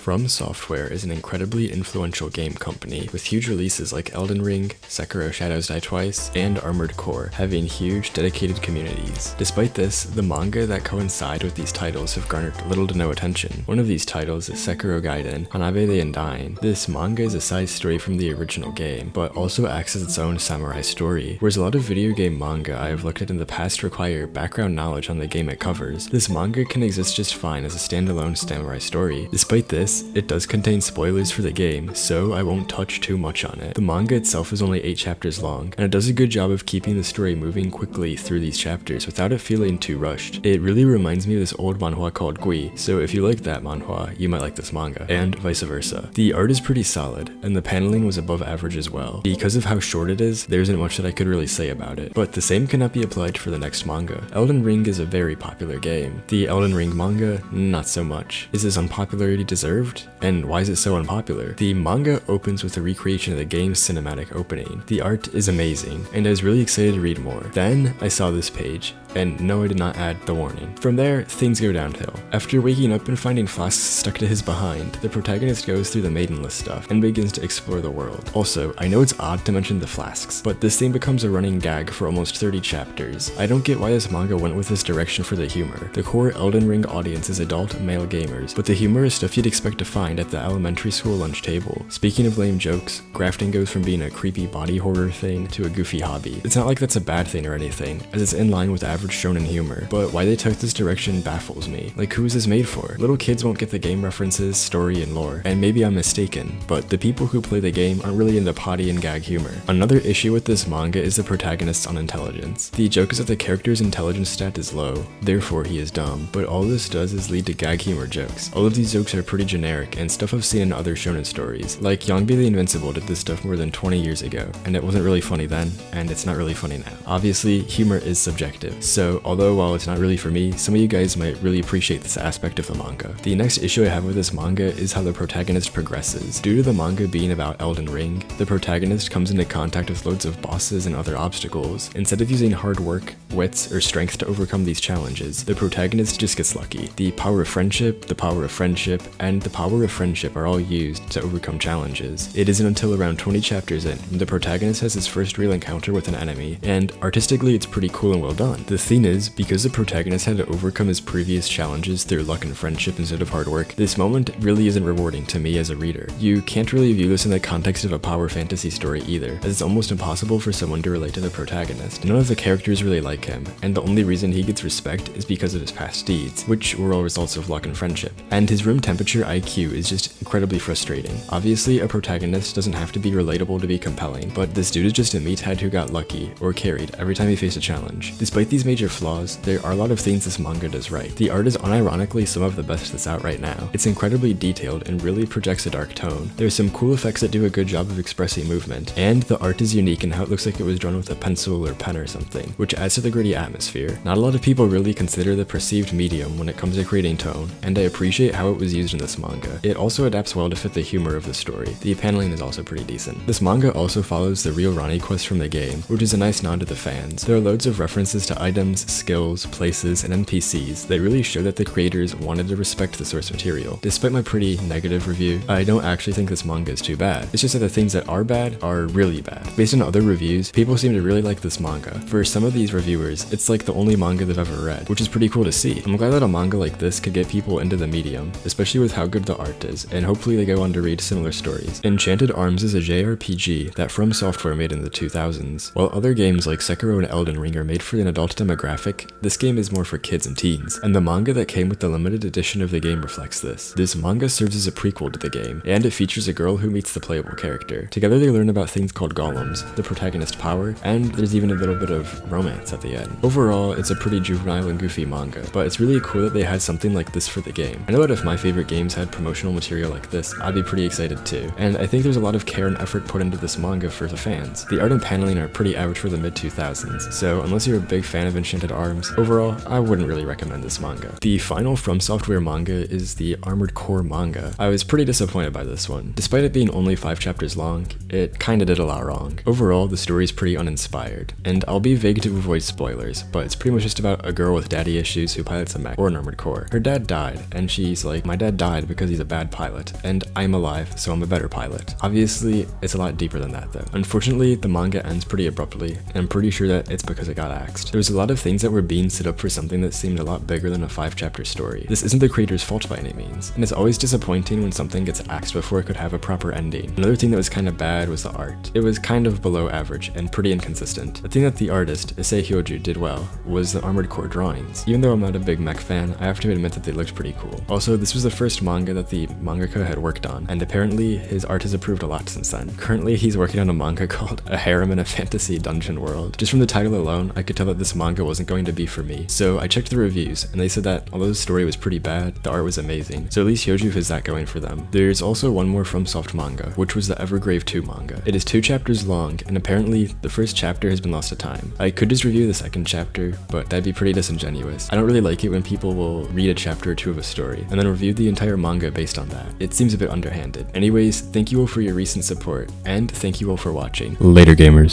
From Software is an incredibly influential game company, with huge releases like Elden Ring, Sekiro Shadows Die Twice, and Armored Core, having huge dedicated communities. Despite this, the manga that coincide with these titles have garnered little to no attention. One of these titles is Sekiro Gaiden, Hanabi the Undying. This manga is a side story from the original game, but also acts as its own samurai story. Whereas a lot of video game manga I have looked at in the past require background knowledge on the game it covers, this manga can exist just fine as a standalone samurai story. Despite this, it does contain spoilers for the game, so I won't touch too much on it. The manga itself is only 8 chapters long, and it does a good job of keeping the story moving quickly through these chapters without it feeling too rushed. It really reminds me of this old manhwa called Gui, so if you like that manhwa, you might like this manga, and vice versa. The art is pretty solid, and the paneling was above average as well. Because of how short it is, there isn't much that I could really say about it, but the same cannot be applied for the next manga. Elden Ring is a very popular game. The Elden Ring manga, not so much. Is this unpopularity deserved? And why is it so unpopular? The manga opens with a recreation of the game's cinematic opening. The art is amazing, and I was really excited to read more. Then I saw this page, and no, I did not add the warning. From there, things go downhill. After waking up and finding flasks stuck to his behind, the protagonist goes through the maidenless stuff and begins to explore the world. Also, I know it's odd to mention the flasks, but this thing becomes a running gag for almost 30 chapters. I don't get why this manga went with this direction for the humor. The core Elden Ring audience is adult male gamers, but the humor is stuff you'd expect to find at the elementary school lunch table. Speaking of lame jokes, grafting goes from being a creepy body horror thing to a goofy hobby. It's not like that's a bad thing or anything, as it's in line with average shonen humor, but why they took this direction baffles me. Like, who is this made for? Little kids won't get the game references, story, and lore, and maybe I'm mistaken, but the people who play the game aren't really into potty and gag humor. Another issue with this manga is the protagonist's unintelligence. The joke is that the character's intelligence stat is low, therefore he is dumb, but all this does is lead to gag humor jokes. All of these jokes are pretty generic and stuff I've seen in other shonen stories. Like, Yongbi the Invincible did this stuff more than 20 years ago, and it wasn't really funny then, and it's not really funny now. Obviously, humor is subjective, so although while it's not really for me, some of you guys might really appreciate this aspect of the manga. The next issue I have with this manga is how the protagonist progresses. Due to the manga being about Elden Ring, the protagonist comes into contact with loads of bosses and other obstacles. Instead of using hard work, wits, or strength to overcome these challenges, the protagonist just gets lucky. The power of friendship, the power of friendship, and the power of friendship are all used to overcome challenges. It isn't until around 20 chapters in when the protagonist has his first real encounter with an enemy, and artistically it's pretty cool and well done. The thing is, because the protagonist had to overcome his previous challenges through luck and friendship instead of hard work, this moment really isn't rewarding to me as a reader. You can't really view this in the context of a power fantasy story either, as it's almost impossible for someone to relate to the protagonist. None of the characters really like him, and the only reason he gets respect is because of his past deeds, which were all results of luck and friendship. And his room temperature IQ is just incredibly frustrating. Obviously, a protagonist doesn't have to be relatable to be compelling, but this dude is just a meathead who got lucky, or carried, every time he faced a challenge. Despite these major flaws, there are a lot of things this manga does right. The art is unironically some of the best that's out right now. It's incredibly detailed and really projects a dark tone. There's some cool effects that do a good job of expressing movement, and the art is unique in how it looks like it was drawn with a pencil or pen or something, which adds to the gritty atmosphere. Not a lot of people really consider the perceived medium when it comes to creating tone, and I appreciate how it was used in this manga. It also adapts well to fit the humor of the story. The paneling is also pretty decent. This manga also follows the real Rani quest from the game, which is a nice nod to the fans. There are loads of references to items, skills, places, and NPCs that really show that the creators wanted to respect the source material. Despite my pretty negative review, I don't actually think this manga is too bad. It's just that the things that are bad are really bad. Based on other reviews, people seem to really like this manga. For some of these reviewers, it's like the only manga they've ever read, which is pretty cool to see. I'm glad that a manga like this could get people into the medium, especially with how good the art is, and hopefully they go on to read similar stories. Enchanted Arms is a JRPG that From Software made in the 2000s. While other games like Sekiro and Elden Ring are made for an adult demographic, this game is more for kids and teens, and the manga that came with the limited edition of the game reflects this. This manga serves as a prequel to the game, and it features a girl who meets the playable character. Together they learn about things called golems, the protagonist's power, and there's even a little bit of romance at the end. Overall, it's a pretty juvenile and goofy manga, but it's really cool that they had something like this for the game. I know that if my favorite games had promotional material like this, I'd be pretty excited too, and I think there's a lot of care and effort put into this manga for the fans. The art and paneling are pretty average for the mid-2000s, so unless you're a big fan of of Enchanted Arms. Overall, I wouldn't really recommend this manga. The final From Software manga is the Armored Core manga. I was pretty disappointed by this one. Despite it being only 5 chapters long, it kinda did a lot wrong. Overall, the story is pretty uninspired, and I'll be vague to avoid spoilers, but it's pretty much just about a girl with daddy issues who pilots a mech or an armored core. Her dad died, and she's like, my dad died because he's a bad pilot, and I'm alive, so I'm a better pilot. Obviously, it's a lot deeper than that though. Unfortunately, the manga ends pretty abruptly, and I'm pretty sure that it's because it got axed. There was a lot of things that were being set up for something that seemed a lot bigger than a 5-chapter story. This isn't the creator's fault by any means, and it's always disappointing when something gets axed before it could have a proper ending. Another thing that was kind of bad was the art. It was kind of below average and pretty inconsistent. The thing that the artist, Issei Hyoju, did well was the Armored Core drawings. Even though I'm not a big mech fan, I have to admit that they looked pretty cool. Also, this was the first manga that the mangaka had worked on, and apparently his art has improved a lot since then. Currently, he's working on a manga called A Harem in a Fantasy Dungeon World. Just from the title alone, I could tell that this manga wasn't going to be for me. So I checked the reviews, and they said that although the story was pretty bad, the art was amazing. So at least Hyoju has that going for them. There's also one more FromSoft manga, which was the Evergrave 2 manga. It is 2 chapters long, and apparently the first chapter has been lost to time. I could just review the second chapter, but that'd be pretty disingenuous. I don't really like it when people will read a chapter or 2 of a story, and then review the entire manga based on that. It seems a bit underhanded. Anyways, thank you all for your recent support, and thank you all for watching. Later, gamers.